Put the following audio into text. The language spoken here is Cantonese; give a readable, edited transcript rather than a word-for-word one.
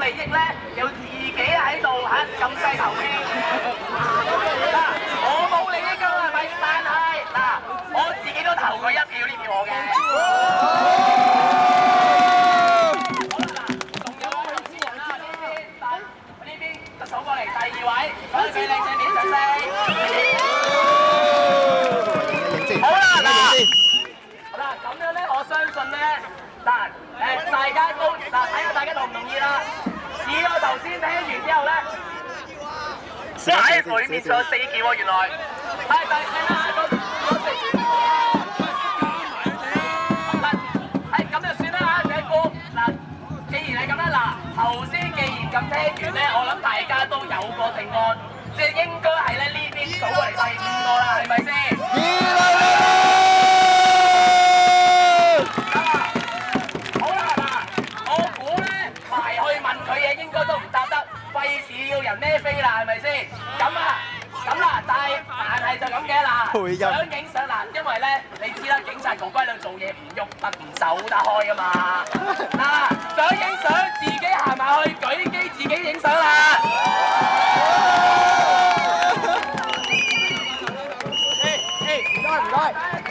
利益咧，又自己喺度嚇咁雞頭邊。嗱，我冇利益㗎嘛，係咪？但係嗱，我自己都投佢一票，呢票我嘅。走過嚟第二位，多謝你，謝謝掌聲。好啦，嗱，咁樣咧，我相信咧，嗱，大家都嗱，睇下大家同唔同意啦。以我頭先聽完之後咧，喺裏面仲有4件喎，原來係但係啦，係咁就算啦嚇，第一個嗱，既然係咁啦，嗱，頭先既然咁聽完咧，我諗大家都有個定案，即係應該係咧呢邊數嚟第5個啦，係咪先？好啦，嗱，我估咧埋去問佢嘢應該都唔答得，費事要人孭飛啦，係咪先？咁啦，但係就咁嘅啦，想影相嗱，因為咧你知啦，警察哥哥喺度做嘢唔喐得唔走得開噶嘛，嗱，想影相自己行埋去舉機自己影相啦。唔該。